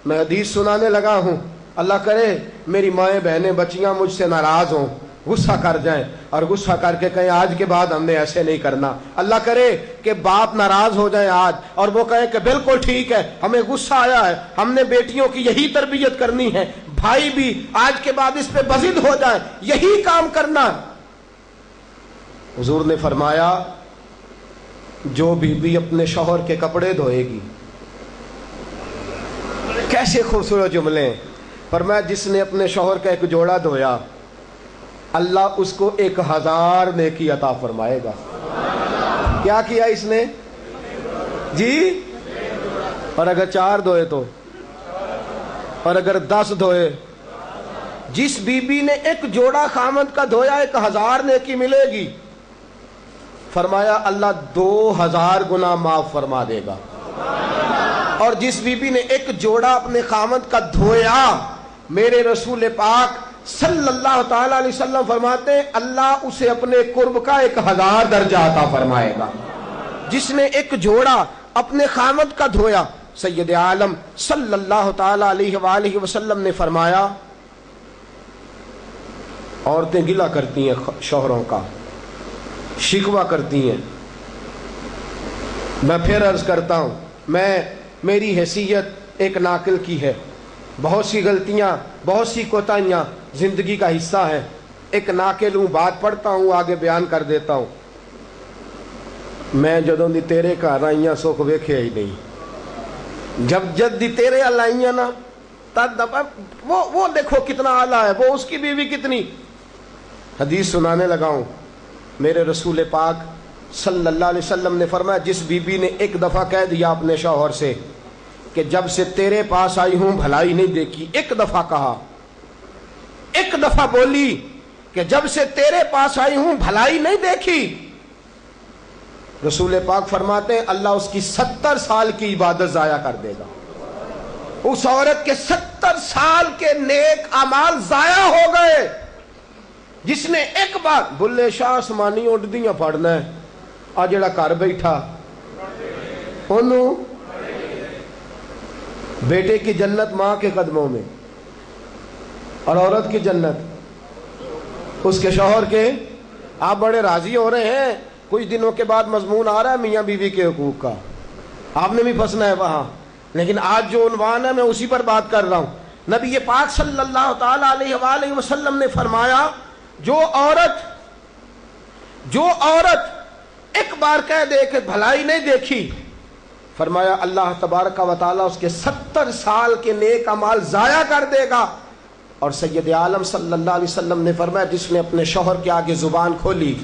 میں حدیث سنانے لگا ہوں، اللہ کرے میری مائیں بہنیں بچیاں مجھ سے ناراض ہوں، غصہ کر جائیں اور غصہ کر کے کہیں آج کے بعد ہم نے ایسے نہیں کرنا۔ اللہ کرے کہ باپ ناراض ہو جائے آج اور وہ کہے کہ بالکل ٹھیک ہے، ہمیں غصہ آیا ہے، ہم نے بیٹیوں کی یہی تربیت کرنی ہے، بھائی بھی آج کے بعد اس پہ بضد ہو جائے، یہی کام کرنا۔ حضور نے فرمایا جو بیوی اپنے شوہر کے کپڑے دھوئے گی، کیسے خوبصورت جملے ہیں، فرمایا جس نے اپنے شوہر کا ایک جوڑا دھویا اللہ اس کو 1000 نیکی عطا فرمائے گا۔ کیا کیا اس نے جی؟ اور اگر 4 دھوئے تو، اور اگر 10 دھوئے، جس بی بی نے ایک جوڑا خامد کا دھویا 1000 نیکی ملے گی۔ فرمایا اللہ 2000 گنا معاف فرما دے گا۔ اور جس بی بی نے ایک جوڑا اپنے خامد کا دھویا، میرے رسول پاک صلی اللہ تعالی علیہ وسلم فرماتے ہیں اللہ اسے اپنے قرب کا 1000 درجہ عطا فرمائے گا۔ جس نے ایک جوڑا اپنے خامد کا دھویا، سید عالم صلی اللہ تعالی علیہ وآلہ وسلم نے فرمایا عورتیں گلہ کرتی ہیں شوہروں کا، شکوہ کرتی ہیں۔ میں پھر عرض کرتا ہوں، میری حیثیت ایک ناقل کی ہے، بہت سی غلطیاں، بہت سی کوتاہیاں زندگی کا حصہ ہے، ایک ناقل ہوں، بات پڑھتا ہوں آگے بیان کر دیتا ہوں۔ میں جدوں دی تیرے گھر آئیاں سکھ ویکھیا ہی نہیں، جب جد دی تیرے ال آئیاں نا تد وہ دیکھو کتنا اعلیٰ ہے، وہ اس کی بیوی کتنی۔ حدیث سنانے لگا ہوں، میرے رسول پاک صلی اللہ علیہ وسلم نے فرمایا جس بی بی نے ایک دفعہ کہہ دیا اپنے شوہر سے کہ جب سے تیرے پاس آئی ہوں بھلائی نہیں دیکھی، ایک دفعہ کہا، ایک دفعہ بولی کہ جب سے تیرے پاس آئی ہوں بھلائی نہیں دیکھی، رسول پاک فرماتے ہیں اللہ اس کی 70 سال کی عبادت ضائع کر دے گا۔ اس عورت کے 70 سال کے نیک اعمال ضائع ہو گئے، جس نے ایک بار بلے شاہ آسمانی اڈدیاں پڑھنا ہے، آ جڑا گھر بیٹھا انہوں بیٹے کی جنت ماں کے قدموں میں، اور عورت کی جنت اس کے شوہر کے۔ آپ بڑے راضی ہو رہے ہیں، کچھ دنوں کے بعد مضمون آ رہا ہے میاں بیوی کے حقوق کا، آپ نے بھی پھنسنا ہے وہاں، لیکن آج جو عنوان ہے میں اسی پر بات کر رہا ہوں۔ نبی پاک صلی اللہ تعالی علیہ وآلہ وسلم نے فرمایا جو عورت ایک بار کہہ دے کہ بھلائی نہیں دیکھی، فرمایا اللہ تبارک و تعالی اس کے 70 سال کے نیک اعمال ضائع کر دے گا۔ اور سید عالم صلی اللہ علیہ وسلم نے فرمایا جس نے اپنے شوہر کے آگے زبان کھولی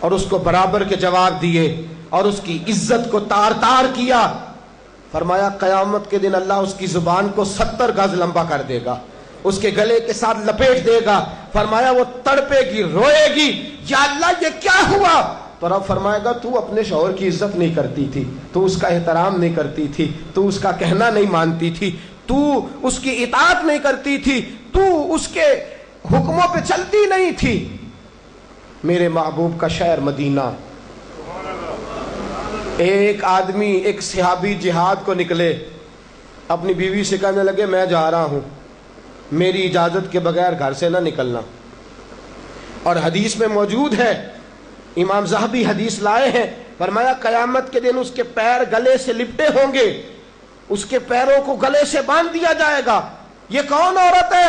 اور اس کو برابر کے جواب دیے اور اس کی عزت کو تار تار کیا، فرمایا قیامت کے دن اللہ اس کی زبان کو 70 گز لمبا کر دے گا، اس کے گلے کے ساتھ لپیٹ دے گا۔ فرمایا وہ تڑپے گی، روئے گی، یا اللہ یہ کیا ہوا؟ تو رب فرمائے گا تو اپنے شوہر کی عزت نہیں کرتی تھی، تو اس کا احترام نہیں کرتی تھی، تو اس کا کہنا نہیں مانتی تھی، تو اس کی اطاعت نہیں کرتی تھی، تو اس کے حکموں پہ چلتی نہیں تھی۔ میرے محبوب کا شہر مدینہ، ایک آدمی، ایک صحابی جہاد کو نکلے، اپنی بیوی سے کہنے لگے میں جا رہا ہوں، میری اجازت کے بغیر گھر سے نہ نکلنا۔ اور حدیث میں موجود ہے، امام زاہبی حدیث لائے ہیں، فرمایا قیامت کے دن اس کے پیر گلے سے لپٹے ہوں گے، اس کے پیروں کو گلے سے باندھ دیا جائے گا، یہ کون عورت ہے؟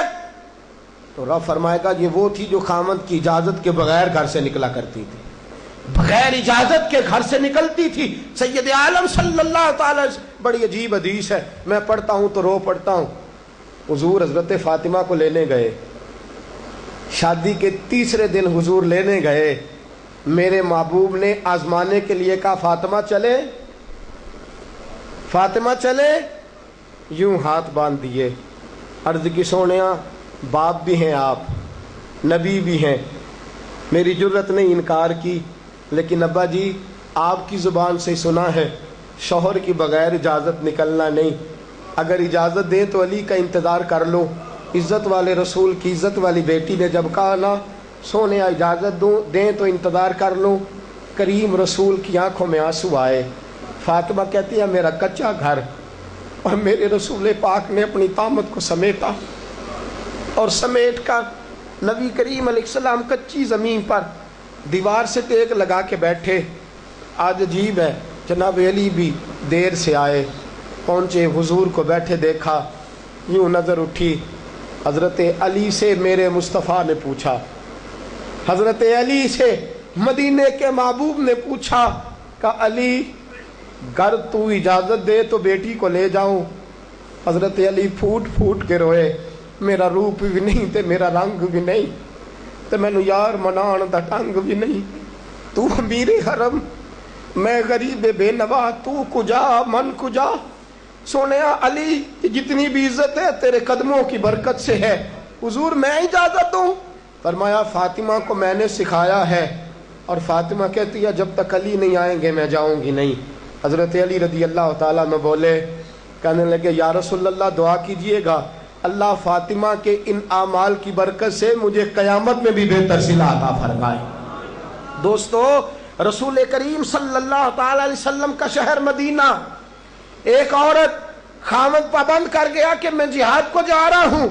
تو رب فرمائے گا یہ وہ تھی جو خامد کی اجازت کے بغیر گھر سے نکلا کرتی تھی، بغیر اجازت کے گھر سے نکلتی تھی۔ سید عالم صلی اللہ تعالی، بڑی عجیب حدیث ہے، میں پڑھتا ہوں تو رو پڑھتا ہوں۔ حضور حضرت فاطمہ کو لینے گئے، شادی کے 3 دن حضور لینے گئے، میرے محبوب نے آزمانے کے لیے کہا فاطمہ چلے، فاطمہ چلے، یوں ہاتھ باندھ دیے، عرض کی سونیا باپ بھی ہیں آپ، نبی بھی ہیں، میری جرت نہیں انکار کی، لیکن ابا جی آپ کی زبان سے سنا ہے شوہر کی بغیر اجازت نکلنا نہیں، اگر اجازت دیں تو علی کا انتظار کر لو۔ عزت والے رسول کی عزت والی بیٹی نے جب کہا نا سونے اجازت دیں تو انتظار کر لو، کریم رسول کی آنکھوں میں آنسو آئے۔ فاطمہ کہتی ہے میرا کچا گھر اور میرے رسول پاک نے اپنی طامت کو سمیٹا اور سمیٹ کر نبی کریم علیہ السلام کچی زمین پر دیوار سے ٹیک لگا کے بیٹھے. آج عجیب ہے، جناب علی بھی دیر سے آئے، پہنچے، حضور کو بیٹھے دیکھا، یوں نظر اٹھی. حضرت علی سے میرے مصطفیٰ نے پوچھا، حضرت علی سے مدینے کے محبوب نے پوچھا کہ علی گر تو اجازت دے تو بیٹی کو لے جاؤں. حضرت علی پھوٹ پھوٹ کے روئے، میرا روپ بھی نہیں تے میرا رنگ بھی نہیں تے مینو یار منان دا ٹنگ بھی نہیں. تو امیر حرم، میں غریب بے نوا، تو کجا من کجا. سونیا علی جتنی بھی عزت ہے تیرے قدموں کی برکت سے ہے. حضور میں اجازت دوں؟ فرمایا فاطمہ کو میں نے سکھایا ہے، اور فاطمہ کہتی ہے جب تک علی نہیں آئیں گے میں جاؤں گی نہیں. حضرت علی رضی اللہ تعالیٰ عنہ بولے، کہنے لگے یا رسول اللہ دعا کیجئے گا اللہ فاطمہ کے ان اعمال کی برکت سے مجھے قیامت میں بھی بہتر صلہ عطا فرمائے. دوستو، رسول کریم صلی اللہ تعالی علیہ وسلم کا شہر مدینہ، ایک عورت خامد پابند کر گیا کہ میں جہاد کو جا رہا ہوں،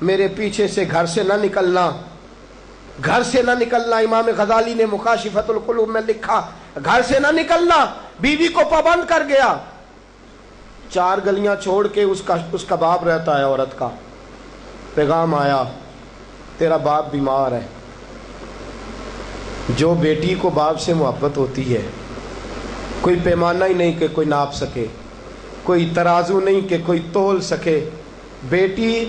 میرے پیچھے سے گھر سے نہ نکلنا، گھر سے نہ نکلنا. امام غزالی نے مکاشفۃ القلوب میں لکھا گھر سے نہ نکلنا. بیوی کو پابند کر گیا. 4 گلیاں چھوڑ کے اس کا باپ رہتا ہے، عورت کا پیغام آیا تیرا باپ بیمار ہے. جو بیٹی کو باپ سے محبت ہوتی ہے، کوئی پیمانہ ہی نہیں کہ کوئی ناپ سکے، کوئی ترازو نہیں کہ کوئی تول سکے. بیٹی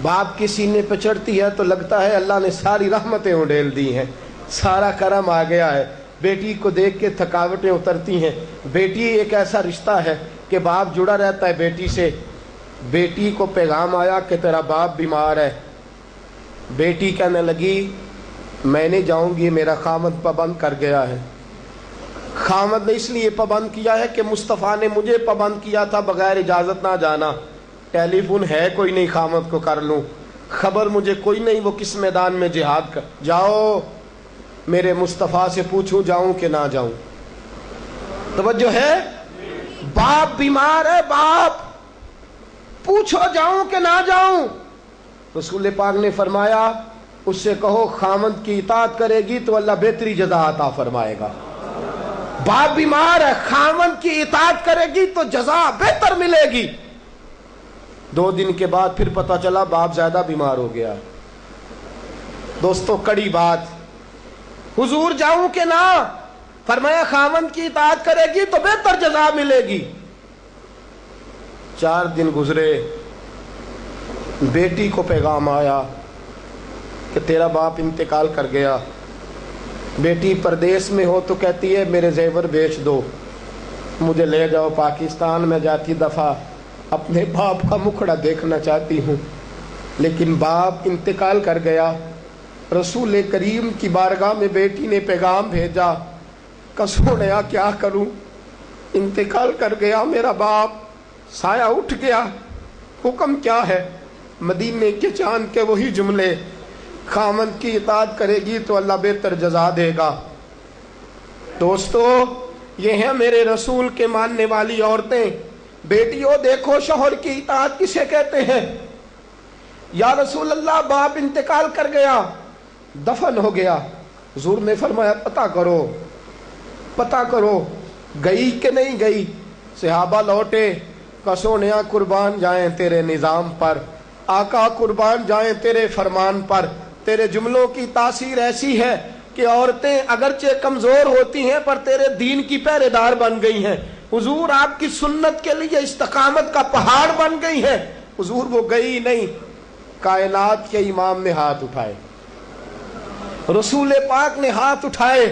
باپ کے سینے پہ چڑھتی ہے تو لگتا ہے اللہ نے ساری رحمتیں اڈیل دی ہیں، سارا کرم آ گیا ہے. بیٹی کو دیکھ کے تھکاوٹیں اترتی ہیں. بیٹی ایک ایسا رشتہ ہے کہ باپ جڑا رہتا ہے بیٹی سے. بیٹی کو پیغام آیا کہ تیرا باپ بیمار ہے. بیٹی کہنے لگی میں نہیں جاؤں گی، میرا خامد پابند کر گیا ہے. خامد نے اس لیے پابند کیا ہے کہ مصطفیٰ نے مجھے پابند کیا تھا بغیر اجازت نہ جانا. ٹیلی فون ہے کوئی نہیں خامد کو کر لوں، خبر مجھے کوئی نہیں وہ کس میدان میں جہاد کر. جاؤ میرے مصطفیٰ سے پوچھوں جاؤں کہ نہ جاؤں. توجہ ہے، باپ بیمار ہے، باپ پوچھو جاؤں کہ نہ جاؤں. رسول پاک نے فرمایا اس سے کہو خامد کی اطاعت کرے گی تو اللہ بہتری جزا عطا فرمائے گا. باپ بیمار ہے، خامد کی اطاعت کرے گی تو جزا بہتر ملے گی. 2 دن کے بعد پھر پتہ چلا باپ زیادہ بیمار ہو گیا. دوستو کڑی بات، حضور جاؤں کہ نہ؟ فرمایا خامد کی اطاعت کرے گی تو بہتر جزا ملے گی. 4 دن گزرے، بیٹی کو پیغام آیا کہ تیرا باپ انتقال کر گیا. بیٹی پردیس میں ہو تو کہتی ہے میرے زیور بیچ دو، مجھے لے جاؤ پاکستان میں جاتی دفعہ اپنے باپ کا مکھڑا دیکھنا چاہتی ہوں. لیکن باپ انتقال کر گیا. رسول کریم کی بارگاہ میں بیٹی نے پیغام بھیجا کہ سونیا کیا کروں، انتقال کر گیا میرا باپ، سایہ اٹھ گیا، حکم کیا ہے؟ مدینے کے چاند کے وہی جملے، خامد کی اطاعت کرے گی تو اللہ بہتر جزا دے گا. دوستو یہ ہیں میرے رسول کے ماننے والی عورتیں. بیٹیوں دیکھو شوہر کی اطاعت کسے کہتے ہیں. یا رسول اللہ باپ انتقال کر گیا، دفن ہو گیا. حضور نے فرمایا پتہ کرو گئی کہ نہیں گئی. صحابہ لوٹے کہ سونیا قربان جائیں تیرے نظام پر، آقا قربان جائیں تیرے فرمان پر. تیرے جملوں کی تاثیر ایسی ہے کہ عورتیں اگرچہ کمزور ہوتی ہیں پر تیرے دین کی پہرے دار بن گئی ہیں. حضور آپ کی سنت کے لیے استقامت کا پہاڑ بن گئی ہے. حضور وہ گئی نہیں، کائنات کے امام نے ہاتھ اٹھائے، رسول پاک نے ہاتھ اٹھائے.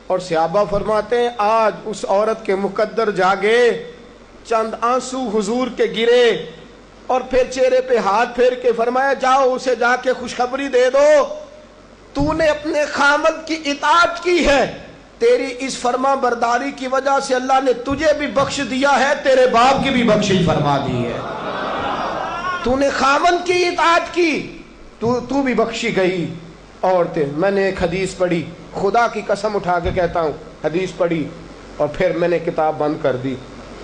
اور صحابہ فرماتے ہیں آج اس عورت کے مقدر جاگے، چند آنسو حضور کے گرے اور پھر چہرے پہ ہاتھ پھیر کے فرمایا جاؤ اسے جا کے خوشخبری دے دو، تو نے اپنے خامد کی اطاعت کی ہے، تیری اس فرما برداری کی وجہ سے اللہ نے تجھے بھی بخش دیا ہے، تیرے باپ کی بھی بخشش فرما دی ہے. تو نے خامد کی اطاعت کی تو بھی بخشی گئی. عورتیں، میں نے ایک حدیث پڑھی، خدا کی قسم اٹھا کے کہتا ہوں، حدیث پڑھی اور پھر میں نے کتاب بند کر دی.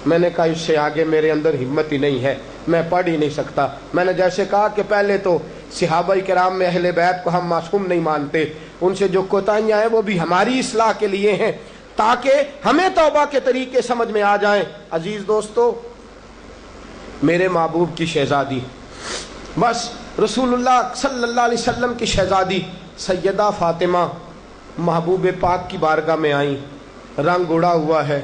میں نے کہا اس سے آگے میرے اندر ہمت ہی نہیں ہے، میں پڑھ ہی نہیں سکتا۔ میں نے جیسے کہا کہ پہلے تو صحابہ کرام میں اہل بیت کو ہم معصوم نہیں مانتے، ان سے جو کوتاہیاں ہیں وہ بھی ہماری اصلاح کے لیے ہیں تاکہ ہمیں توبہ کے طریقے سمجھ میں آ جائیں۔ عزیز دوستو، میرے محبوب کی شہزادی، بس رسول اللہ صلی اللہ علیہ وسلم کی شہزادی سیدہ فاطمہ محبوب پاک کی بارگاہ میں آئیں، رنگ اڑا ہوا ہے،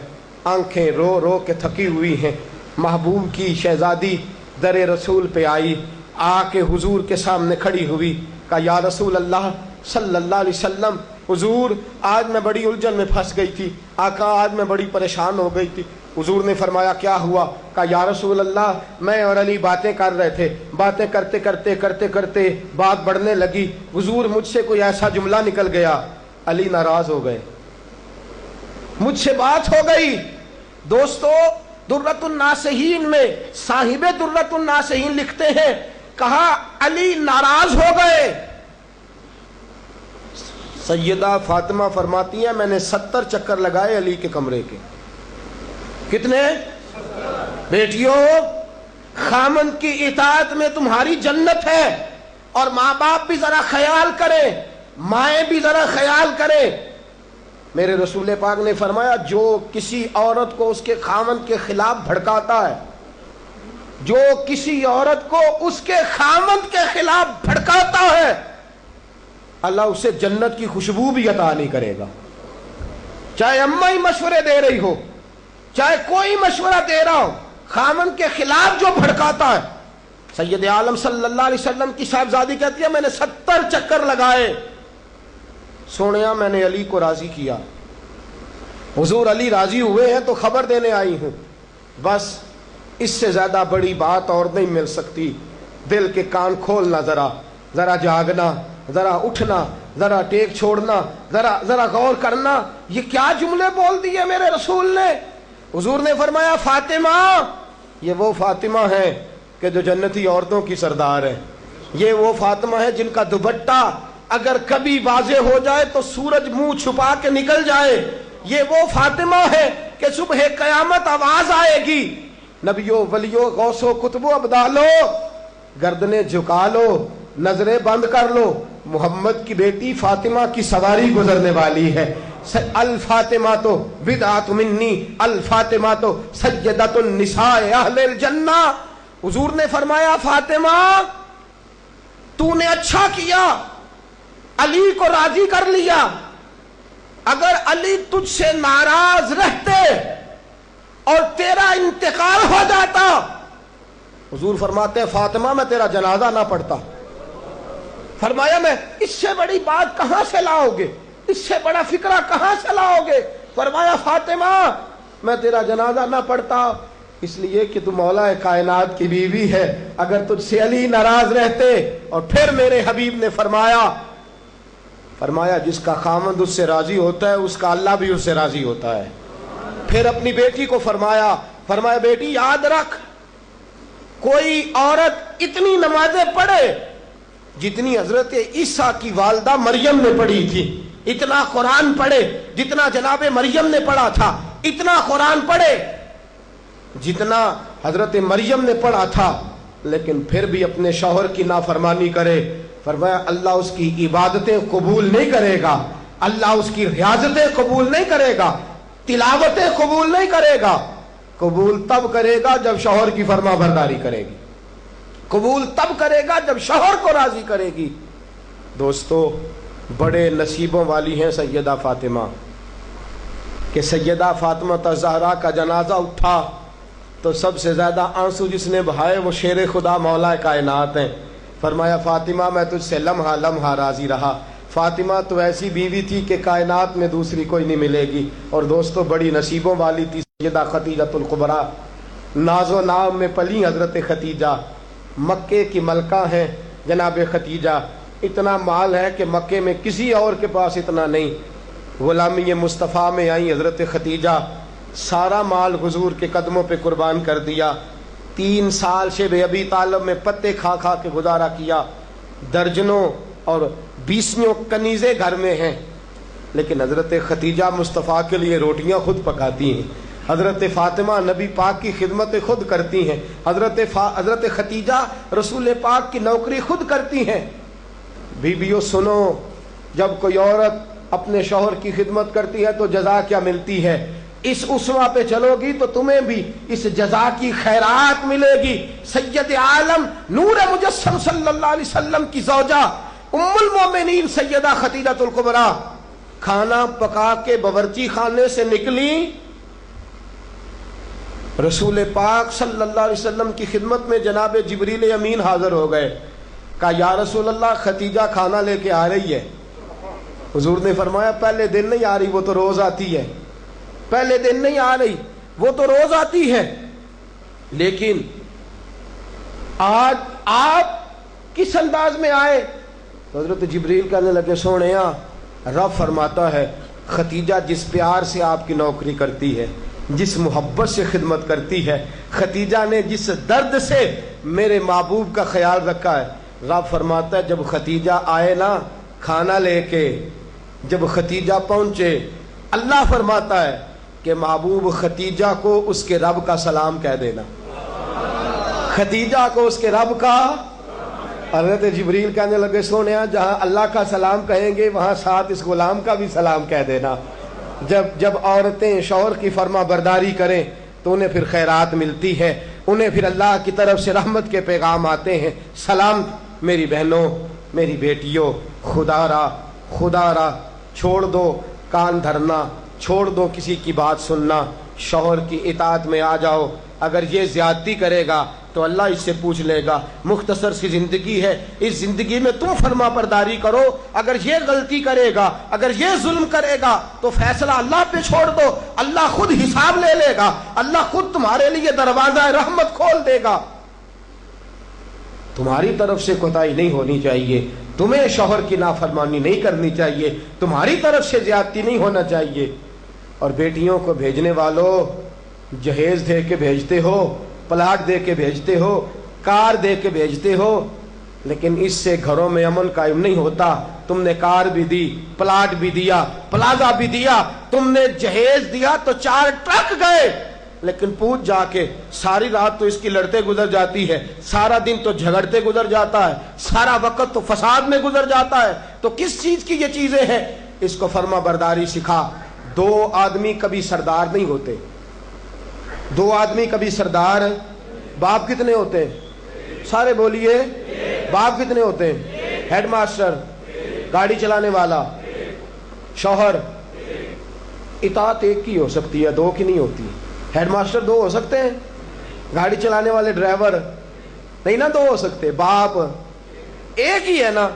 آنکھیں رو رو کے تھکی ہوئی ہیں۔ محبوب کی شہزادی در رسول پہ آئی، آ کے حضور کے سامنے کھڑی ہوئی، کہا یا رسول اللہ صلی اللہ علیہ وسلم، حضور آج میں بڑی الجھن میں پھنس گئی تھی، آقا آج میں بڑی پریشان ہو گئی تھی۔ حضور نے فرمایا کیا ہوا؟ کہا یا رسول اللہ میں اور علی باتیں کر رہے تھے، باتیں کرتے کرتے کرتے کرتے بات بڑھنے لگی، حضور مجھ سے کوئی ایسا جملہ نکل گیا، علی ناراض ہو گئے، مجھ سے بات ہو گئی۔ دوستو درۃ الناصحین میں صاحب درۃ الناصحین لکھتے ہیں، کہا علی ناراض ہو گئے۔ سیدہ فاطمہ فرماتی ہیں میں نے 70 چکر لگائے علی کے کمرے کے۔ کتنے؟ بیٹیوں، خامند کی اطاعت میں تمہاری جنت ہے، اور ماں باپ بھی ذرا خیال کریں، مائیں بھی ذرا خیال کریں۔ میرے رسول پاک نے فرمایا جو کسی عورت کو اس کے خامند کے خلاف بھڑکاتا ہے، جو کسی عورت کو اس کے خامند کے خلاف بھڑکاتا ہے، اللہ اسے جنت کی خوشبو بھی عطا نہیں کرے گا۔ چاہے اماں ہی مشورے دے رہی ہو، چاہے کوئی مشورہ دے رہا ہو، خامند کے خلاف جو بھڑکاتا ہے۔ سید عالم صلی اللہ علیہ وسلم کی صاحبزادی کہتی ہے میں نے 70 چکر لگائے، سونیا میں نے علی کو راضی کیا، حضور علی راضی ہوئے ہیں تو خبر دینے آئی ہوں، بس اس سے زیادہ بڑی بات اور نہیں مل سکتی۔ دل کے کان کھولنا، ذرا جاگنا، ذرا اٹھنا، ذرا ٹیک چھوڑنا، ذرا غور کرنا، یہ کیا جملے بول دیے میرے رسول نے۔ حضور نے فرمایا فاطمہ، یہ وہ فاطمہ ہے کہ جو جنتی عورتوں کی سردار ہے، یہ وہ فاطمہ ہے جن کا دوپٹہ اگر کبھی واضح ہو جائے تو سورج منہ چھپا کے نکل جائے، یہ وہ فاطمہ ہے کہ صبح قیامت آواز آئے گی، نبیوں ولیوں غوثوں کتبوں ابدالو گردنیں جھکا لو، نظریں بند کر لو، محمد کی بیٹی فاطمہ کی سواری گزرنے والی ہے۔ الفاطمہ تو بدعت منی، الفاطمہ تو سیدۃ النساء اہل الجنہ۔ حضور نے فرمایا فاطمہ تو نے اچھا کیا، علی کو راضی کر لیا، اگر علی تجھ سے ناراض رہتے اور تیرا انتقال ہو جاتا، حضور فرماتے ہیں فاطمہ میں تیرا جنازہ نہ پڑھتا۔ فرمایا میں اس سے بڑی بات کہاں سے لاؤ گے، اس سے بڑا فکرہ کہاں سے لاؤ گے؟ فرمایا فاطمہ میں تیرا جنازہ نہ پڑھتا اس لیے کہ تو مولا کائنات کی بیوی ہے، اگر تجھ سے علی ناراض رہتے۔ اور پھر میرے حبیب نے فرمایا جس کا خامند اس سے راضی ہوتا ہے اس کا اللہ بھی اس سے راضی ہوتا ہے۔ پھر اپنی بیٹی کو فرمایا بیٹی یاد رکھ، کوئی عورت اتنی نمازیں پڑھے جتنی حضرت عیسیٰ کی والدہ مریم نے پڑھی تھی، اتنا قرآن پڑھے جتنا جناب مریم نے پڑھا تھا، اتنا قرآن پڑھے جتنا حضرت مریم نے پڑھا تھا، لیکن پھر بھی اپنے شوہر کی نافرمانی کرے، فرمایا اللہ اس کی عبادتیں قبول نہیں کرے گا، اللہ اس کی ریاضتیں قبول نہیں کرے گا، تلاوتیں قبول نہیں کرے گا۔ قبول تب کرے گا جب شوہر کی فرما برداری کرے گی، قبول تب کرے گا جب شوہر کو راضی کرے گی۔ دوستو بڑے نصیبوں والی ہیں سیدہ فاطمہ کہ سیدہ فاطمہ الزہرا کا جنازہ اٹھا تو سب سے زیادہ آنسو جس نے بہائے وہ شیر خدا مولا کائنات ہیں۔ فرمایا فاطمہ میں تجھ سے لمحہ لمحہ راضی رہا، فاطمہ تو ایسی بیوی تھی کہ کائنات میں دوسری کوئی نہیں ملے گی۔ اور دوستو بڑی نصیبوں والی تھی سیدہ خدیجہ الکبریٰ، ناز و نام میں پلی حضرت خدیجہ، مکے کی ملکہ ہیں جناب خدیجہ، اتنا مال ہے کہ مکے میں کسی اور کے پاس اتنا نہیں۔ غلامی مصطفیٰ میں آئی حضرت خدیجہ، سارا مال حضور کے قدموں پہ قربان کر دیا، 3 سال شیب ابی طالب میں پتے کھا کھا کے گزارا کیا، درجنوں اور 20 کنیزیں گھر میں ہیں، لیکن حضرت خدیجہ مصطفیٰ کے لیے روٹیاں خود پکاتی ہیں، حضرت فاطمہ نبی پاک کی خدمت خود کرتی ہیں، حضرت خدیجہ رسول پاک کی نوکری خود کرتی ہیں۔ بیویوں سنو، جب کوئی عورت اپنے شوہر کی خدمت کرتی ہے تو جزا کیا ملتی ہے؟ اس اسوہ پہ چلو گی تو تمہیں بھی اس جزا کی خیرات ملے گی۔ سید عالم نور مجسم صلی اللہ علیہ وسلم کی زوجہ ام المومنین سیدہ خدیجہ الکبریٰ کھانا پکا کے باورچی خانے سے نکلی، رسول پاک صلی اللہ علیہ وسلم کی خدمت میں جناب جبریل امین حاضر ہو گئے۔ کہا یا رسول اللہ خدیجہ کھانا لے کے آ رہی ہے۔ حضور نے فرمایا پہلے دن نہیں آ رہی، وہ تو روز آتی ہے۔ پہلے دن نہیں آ رہی، وہ تو روز آتی ہے، لیکن آج آپ کس انداز میں آئے؟ تو حضرت جبریل کہنے لگے سونیا، رب فرماتا ہے خدیجہ جس پیار سے آپ کی نوکری کرتی ہے، جس محبت سے خدمت کرتی ہے، خدیجہ نے جس درد سے میرے محبوب کا خیال رکھا ہے، رب فرماتا ہے جب خدیجہ آئے نا کھانا لے کے، جب خدیجہ پہنچے، اللہ فرماتا ہے کہ محبوب خدیجہ کو اس کے رب کا سلام کہہ دینا، خدیجہ کو اس کے رب کا۔ حضرت جبریل کہنے لگے سونیا جہاں اللہ کا سلام کہیں گے وہاں ساتھ اس غلام کا بھی سلام کہہ دینا۔ جب عورتیں شوہر کی فرما برداری کریں تو انہیں پھر خیرات ملتی ہے، انہیں پھر اللہ کی طرف سے رحمت کے پیغام آتے ہیں۔ سلام میری بہنوں، میری بیٹیوں، خدا را چھوڑ دو کان دھرنا، چھوڑ دو کسی کی بات سننا، شوہر کی اطاعت میں آ جاؤ۔ اگر یہ زیادتی کرے گا تو اللہ اس سے پوچھ لے گا۔ مختصر سی زندگی ہے، اس زندگی میں تم فرما برداری کرو۔ اگر یہ غلطی کرے گا، اگر یہ ظلم کرے گا تو فیصلہ اللہ پہ چھوڑ دو، اللہ خود حساب لے لے گا، اللہ خود تمہارے لیے دروازہ رحمت کھول دے گا۔ تمہاری طرف سے کوتاہی نہیں ہونی چاہیے، تمہیں شوہر کی نافرمانی نہیں کرنی چاہیے، تمہاری طرف سے زیادتی نہیں ہونا چاہیے۔ اور بیٹیوں کو بھیجنے والوں، جہیز دے کے بھیجتے ہو، پلاٹ دے کے بھیجتے ہو، کار دے کے بھیجتے ہو، لیکن اس سے گھروں میں امن قائم نہیں ہوتا۔ تم نے کار بھی دی، پلاٹ بھی دیا، پلازا بھی دیا، تم نے جہیز دیا تو 4 ٹرک گئے، لیکن پوچھ جا کے ساری رات تو اس کی لڑتے گزر جاتی ہے، سارا دن تو جھگڑتے گزر جاتا ہے، سارا وقت تو فساد میں گزر جاتا ہے، تو کس چیز کی یہ چیزیں ہیں؟ اس کو فرما برداری سکھا۔ 2 آدمی کبھی سردار نہیں ہوتے، 2 آدمی کبھی سردار۔ باپ کتنے ہوتے ہیں؟ سارے بولیے، باپ کتنے ہوتے ہیں؟ ہیڈ ماسٹر، گاڑی چلانے والا، شوہر۔ اطاعت ایک کی ہو سکتی ہے، 2 کی نہیں ہوتی۔ ہیڈ ماسٹر 2 ہو سکتے ہیں، گاڑی چلانے والے ڈرائیور نہیں نا 2 ہو سکتے، باپ ایک ہی ہے نا،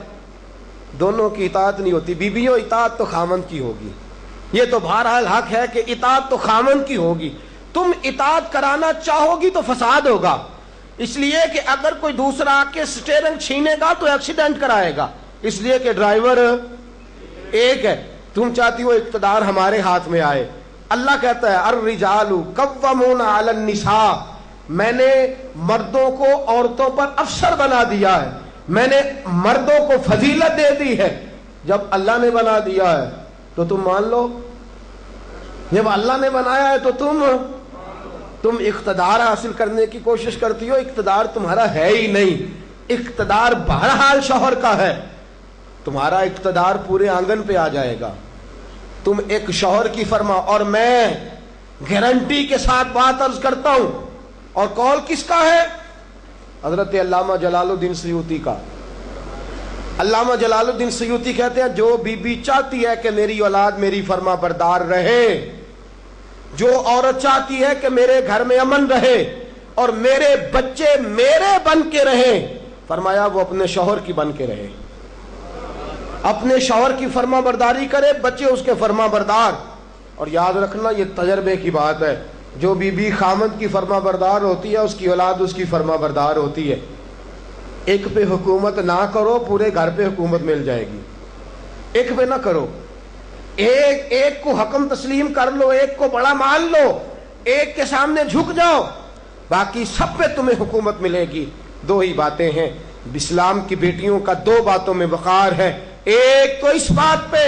دونوں کی اطاعت نہیں ہوتی۔ بیویوں اطاعت تو خامند کی ہوگی، یہ تو بہرحال حق ہے کہ اطاعت تو خامند کی ہوگی۔ تم اطاعت کرانا چاہو گی تو فساد ہوگا، اس لیے کہ اگر کوئی دوسرا آ کے سٹیئرنگ چھینے گا تو ایکسیڈنٹ کرائے گا، اس لیے کہ ڈرائیور ایک ہے۔ تم چاہتی ہو اقتدار ہمارے ہاتھ میں آئے، اللہ کہتا ہے الرجال قوامون علی النساء، میں نے مردوں کو عورتوں پر افسر بنا دیا ہے، میں نے مردوں کو فضیلت دے دی ہے۔ جب اللہ نے بنا دیا ہے تو تم مان لو، جب اللہ نے بنایا ہے تو تم اقتدار حاصل کرنے کی کوشش کرتی ہو، اقتدار تمہارا ہے ہی نہیں، اقتدار بہرحال شوہر کا ہے، تمہارا اقتدار پورے آنگن پہ آ جائے گا۔ تم ایک شوہر کی فرما، اور میں گارنٹی کے ساتھ بات عرض کرتا ہوں، اور قول کس کا ہے؟ حضرت علامہ جلال الدین سیوطی کا۔ علامہ جلال الدین سیوطی کہتے ہیں جو بی بی چاہتی ہے کہ میری اولاد میری فرما بردار رہے، جو عورت چاہتی ہے کہ میرے گھر میں امن رہے اور میرے بچے میرے بن کے رہیں، فرمایا وہ اپنے شوہر کی بن کے رہے، اپنے شوہر کی فرما برداری کرے، بچے اس کے فرما بردار۔ اور یاد رکھنا یہ تجربے کی بات ہے، جو بی بی خامند کی فرما بردار ہوتی ہے اس کی اولاد اس کی فرما بردار ہوتی ہے۔ ایک پہ حکومت نہ کرو، پورے گھر پہ حکومت مل جائے گی، ایک پہ نہ کرو، ایک کو حکم تسلیم کر لو، ایک کو بڑا مان لو، ایک کے سامنے جھک جاؤ، باقی سب پہ تمہیں حکومت ملے گی۔ 2 ہی باتیں ہیں، اسلام کی بیٹیوں کا 2 باتوں میں وقار ہے، ایک تو اس بات پہ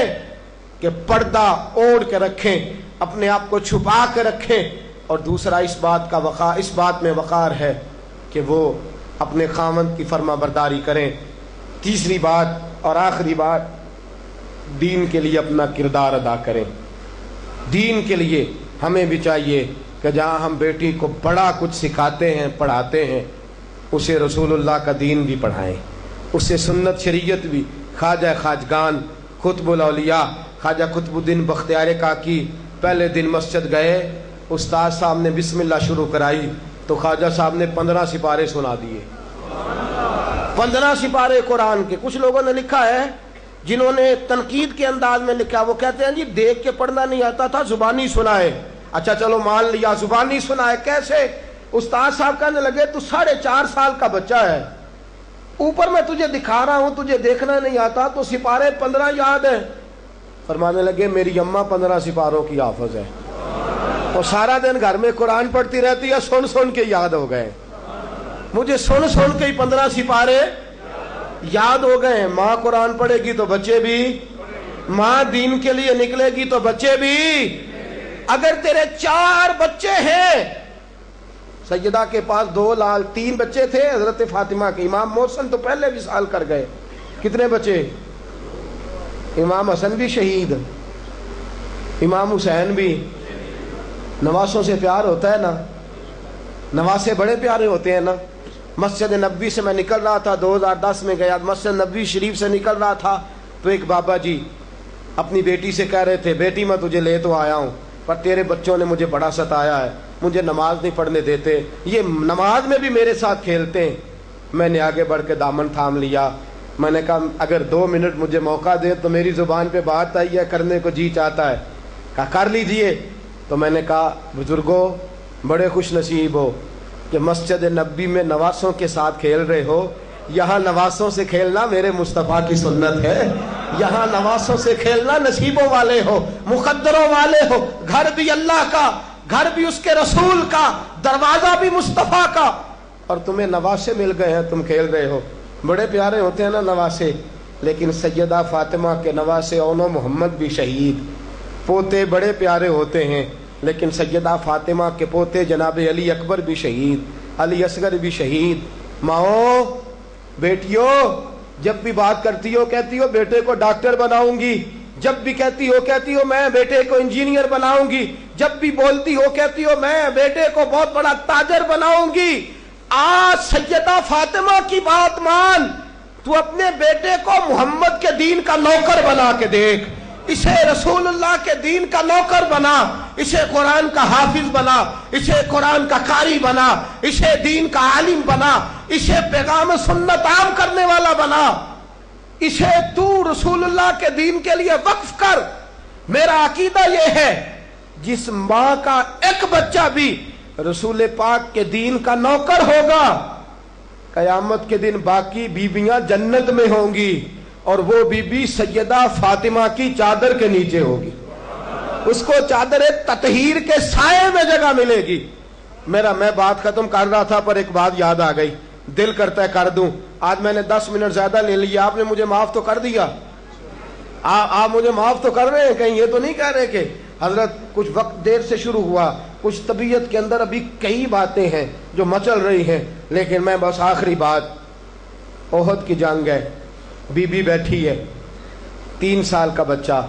کہ پردہ اوڑھ کے رکھیں، اپنے آپ کو چھپا کے رکھیں، اور دوسرا اس بات میں وقار ہے کہ وہ اپنے خاوند کی فرما برداری کریں. تیسری بات اور آخری بات، دین کے لیے اپنا کردار ادا کریں. دین کے لیے ہمیں بھی چاہیے کہ جہاں ہم بیٹی کو بڑا کچھ سکھاتے ہیں پڑھاتے ہیں، اسے رسول اللہ کا دین بھی پڑھائیں، اسے سنت شریعت بھی. خواجہ خواجگان قطب الاولیاء خواجہ قطب الدین بختیار کاکی پہلے دن مسجد گئے، استاد صاحب نے بسم اللہ شروع کرائی تو خواجہ صاحب نے 15 سپارے سنا دیے. 15 سپارے قرآن کے. کچھ لوگوں نے لکھا ہے جنہوں نے تنقید کے انداز میں لکھا، وہ کہتے ہیں جی دیکھ کے پڑھنا نہیں آتا تھا، زبانی سنائے. اچھا چلو مان لیا زبانی سنائے. کیسے؟ استاد صاحب کہنے لگے تو 4.5 سال کا بچہ ہے، اوپر میں تجھے دکھا رہا ہوں، تجھے دیکھنا نہیں آتا تو سپارے 15 یاد ہیں. فرمانے لگے میری اماں 15 سپاروں کی حافظ ہے، اور سارا دن گھر میں قرآن پڑھتی رہتی ہے، سن سن کے یاد ہو گئے. مجھے سن سن کے ہی 15 سپارے یاد ہو گئے ہیں. ماں قرآن پڑھے گی تو بچے بھی، ماں دین کے لیے نکلے گی تو بچے بھی. اگر تیرے 4 بچے ہیں، سیدہ کے پاس 3 بچے تھے حضرت فاطمہ کے. امام محسن تو پہلے وصال کر گئے. کتنے بچے؟ امام حسن بھی شہید، امام حسین بھی. نواسوں سے پیار ہوتا ہے نا، نواسے بڑے پیارے ہوتے ہیں نا. مسجد نبوی سے میں نکل رہا تھا، 2010 میں گیا، مسجد نبوی شریف سے نکل رہا تھا تو ایک بابا جی اپنی بیٹی سے کہہ رہے تھے بیٹی میں تجھے لے تو آیا ہوں پر تیرے بچوں نے مجھے بڑا ستایا ہے، مجھے نماز نہیں پڑھنے دیتے، یہ نماز میں بھی میرے ساتھ کھیلتے ہیں. میں نے آگے بڑھ کے دامن تھام لیا. میں نے کہا اگر 2 منٹ مجھے موقع دے تو میری زبان پہ بات آئی ہے، کرنے کو جی چاہتا ہے. کہا کر لیجئے. تو میں نے کہا بزرگوں بڑے خوش نصیب ہو کہ مسجد نبوی میں نواسوں کے ساتھ کھیل رہے ہو. یہاں نواسوں سے کھیلنا میرے مصطفیٰ کی سنت ہے. یہاں نواسوں سے کھیلنا نصیبوں والے ہو، مقدروں والے ہو. گھر بھی اللہ کا، گھر بھی اس کے رسول کا، دروازہ بھی مصطفیٰ کا، اور تمہیں نواسے مل گئے ہیں، تم کھیل رہے ہو. بڑے پیارے ہوتے ہیں نا نواسے. لیکن سیدہ فاطمہ کے نواسے اونو محمد بھی شہید. پوتے بڑے پیارے ہوتے ہیں لیکن سیدہ فاطمہ کے پوتے جناب علی اکبر بھی شہید، علی اصغر بھی شہید. ماؤں بیٹیوں جب بھی بات کرتی ہو کہتی ہو بیٹے کو ڈاکٹر بناؤں گی، جب بھی کہتی ہو میں بیٹے کو انجینئر بناؤں گی، جب بھی بولتی ہو کہتی ہو میں بیٹے کو بہت بڑا تاجر بناؤں گی. آج سیدہ فاطمہ کی بات مان، تو اپنے بیٹے کو محمد کے دین کا نوکر بنا کے دیکھ، اسے رسول اللہ کے دین کا نوکر بنا، اسے قرآن کا حافظ بنا، اسے قرآن کا قاری بنا، اسے دین کا عالم بنا، اسے پیغام سنت عام کرنے والا بنا، اسے تو رسول اللہ کے دین کے لیے وقف کر. میرا عقیدہ یہ ہے جس ماں کا ایک بچہ بھی رسول پاک کے دین کا نوکر ہوگا، قیامت کے دن باقی بیویاں جنت میں ہوں گی اور وہ بی بی سیدہ فاطمہ کی چادر کے نیچے ہوگی. اس کو چادر تطہیر کے سائے میں جگہ ملے گی. میں بات ختم کر رہا تھا پر ایک بات یاد آ گئی، دل کرتا ہے کر دوں. آج میں نے 10 منٹ زیادہ لے لیا، آپ نے مجھے معاف تو کر دیا، آپ مجھے معاف تو کر رہے ہیں، کہیں یہ تو نہیں کہہ رہے کہ حضرت کچھ وقت دیر سے شروع ہوا، کچھ طبیعت کے اندر ابھی کئی باتیں ہیں جو مچل رہی ہیں. لیکن میں بس آخری بات، احد کی جنگ ہے، بی بی بیٹھی ہے، 3 سال کا بچہ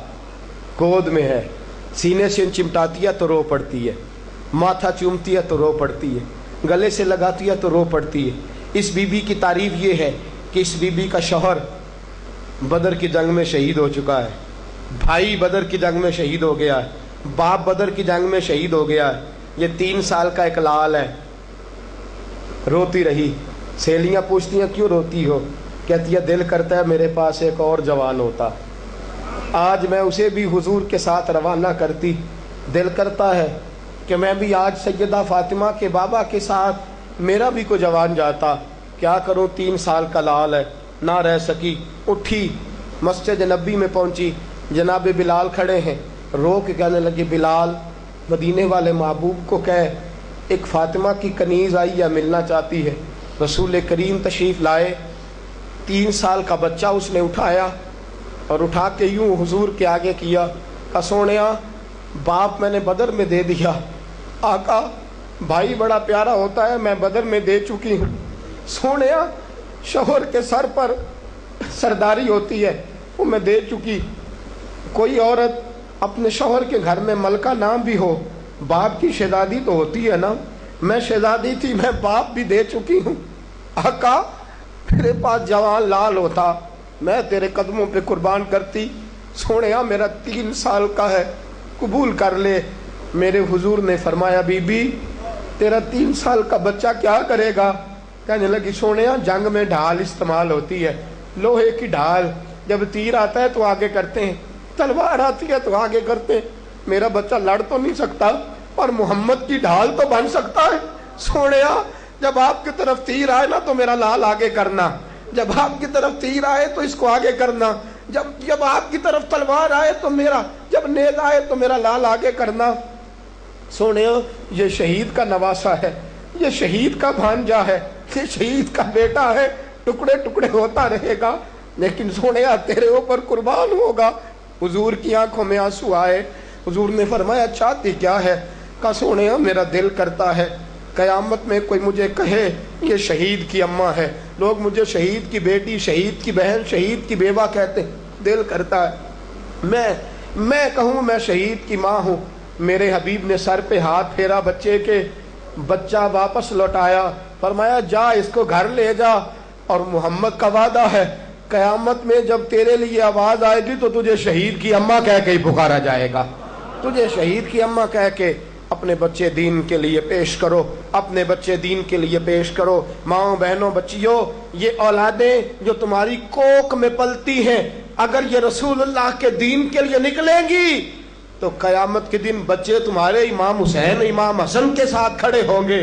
گود میں ہے، سینے سے چمٹاتی ہے تو رو پڑتی ہے، ماتھا چومتی ہے تو رو پڑتی ہے، گلے سے لگاتی ہے تو رو پڑتی ہے. اس بی بی کی تعریف یہ ہے کہ اس بی بی کا شوہر بدر کی جنگ میں شہید ہو چکا ہے، بھائی بدر کی جنگ میں شہید ہو گیا ہے، باپ بدر کی جنگ میں شہید ہو گیا ہے. یہ 3 سال کا ایک لال ہے. روتی رہی. سہیلیاں پوچھتی ہیں کیوں روتی ہو؟ کہتی ہے دل کرتا ہے میرے پاس ایک اور جوان ہوتا، آج میں اسے بھی حضور کے ساتھ روانہ کرتی. دل کرتا ہے کہ میں بھی آج سیدہ فاطمہ کے بابا کے ساتھ میرا بھی کوئی جوان جاتا. کیا کروں، 3 سال کا لال ہے. نہ رہ سکی، اٹھی مسجد نبی میں پہنچی. جناب بلال کھڑے ہیں، رو کے کہنے لگے بلال مدینے والے محبوب کو کہے ایک فاطمہ کی کنیز آئی ہے، ملنا چاہتی ہے. رسول کریم تشریف لائے. 3 سال کا بچہ اس نے اٹھایا اور اٹھا کے یوں حضور کے آگے کیا. کہا سونیا باپ میں نے بدر میں دے دیا، آقا بھائی بڑا پیارا ہوتا ہے، میں بدر میں دے چکی ہوں۔ سونیا شوہر کے سر پر سرداری ہوتی ہے، وہ میں دے چکی۔ کوئی عورت اپنے شوہر کے گھر میں ملکہ نام بھی ہو، باپ کی شہزادی تو ہوتی ہے نا، میں شہزادی تھی، میں باپ بھی دے چکی ہوں۔ آقا میرے پاس جوان لال ہوتا، میں تیرے قدموں پہ قربان کرتی۔ سونیا میرا 3 سال کا ہے، قبول کر لے۔ میرے حضور نے فرمایا بی بی تیرا 3 سال کا بچہ کیا کرے گا؟ کہنے لگی سونیا جنگ میں ڈھال استعمال ہوتی ہے، لوہے کی ڈھال، جب تیر آتا ہے تو آگے کرتے ہیں، تلوار آتی ہے تو آگے کرتے ہیں، میرا بچہ لڑ تو نہیں سکتا پر محمد کی ڈھال تو بن سکتا ہے۔ سونیا جب آپ کی طرف تیر آئے نا تو میرا لال آگے کرنا، جب آپ کی طرف تیر آئے تو اس کو آگے کرنا، جب آپ کی طرف تلوار آئے تو میرا، جب نیز آئے تو میرا لال آگے کرنا۔ سونیا یہ شہید کا نواسا ہے، یہ شہید کا بھانجا ہے، یہ شہید کا بیٹا ہے، ٹکڑے ٹکڑے ہوتا رہے گا لیکن سونیا تیرے اوپر قربان ہوگا۔ حضور کی آنکھوں میں آنسو آئے۔ حضور نے فرمایا چاہتی کیا ہے؟ کہا سونیا میرا دل کرتا ہے قیامت میں کوئی مجھے کہے یہ شہید کی اماں ہے، لوگ مجھے شہید کی بیٹی، شہید کی بہن، شہید کی بیوہ کہتے ہیں، دل کرتا ہے میں کہوں میں شہید کی ماں ہوں۔ میرے حبیب نے سر پہ ہاتھ پھیرا بچے کے، بچہ واپس لوٹایا، فرمایا جا اس کو گھر لے جا، اور محمد کا وعدہ ہے قیامت میں جب تیرے لیے آواز آئے گی تو تجھے شہید کی اماں کہہ کے ہی پکارا جائے گا، تجھے شہید کی اماں کہہ کے۔ اپنے بچے دین کے لیے پیش کرو، اپنے بچے دین کے لیے پیش کرو۔ ماؤں بہنوں بچیوں، یہ اولادیں جو تمہاری کوکھ میں پلتی ہیں اگر یہ رسول اللہ کے دین کے لیے نکلیں گی تو قیامت کے دن بچے تمہارے امام حسین امام حسن کے ساتھ کھڑے ہوں گے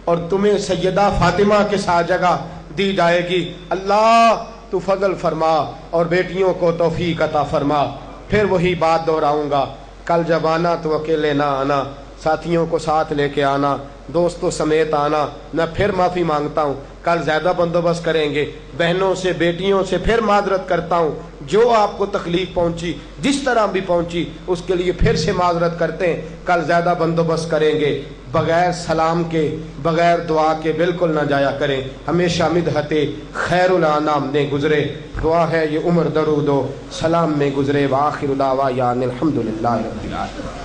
اور تمہیں سیدہ فاطمہ کے ساتھ جگہ دی جائے گی۔ اللہ تو فضل فرما اور بیٹیوں کو توفیق عطا فرما۔ پھر وہی بات دہراؤں گا، کل جب آنا تو اکیلے نہ آنا، ساتھیوں کو ساتھ لے کے آنا، دوستوں سمیت آنا۔ میں پھر معافی مانگتا ہوں، کل زیادہ بندوبست کریں گے، بہنوں سے بیٹیوں سے پھر معذرت کرتا ہوں، جو آپ کو تکلیف پہنچی جس طرح بھی پہنچی اس کے لیے پھر سے معذرت کرتے ہیں، کل زیادہ بندوبست کریں گے۔ بغیر سلام کے بغیر دعا کے بالکل نہ جایا کریں، ہمیشہ مدحت خیر الانام نے گزرے، دعا ہے یہ عمر درود و سلام میں گزرے۔ وآخر دعوانا الحمدللہ رب العالمین۔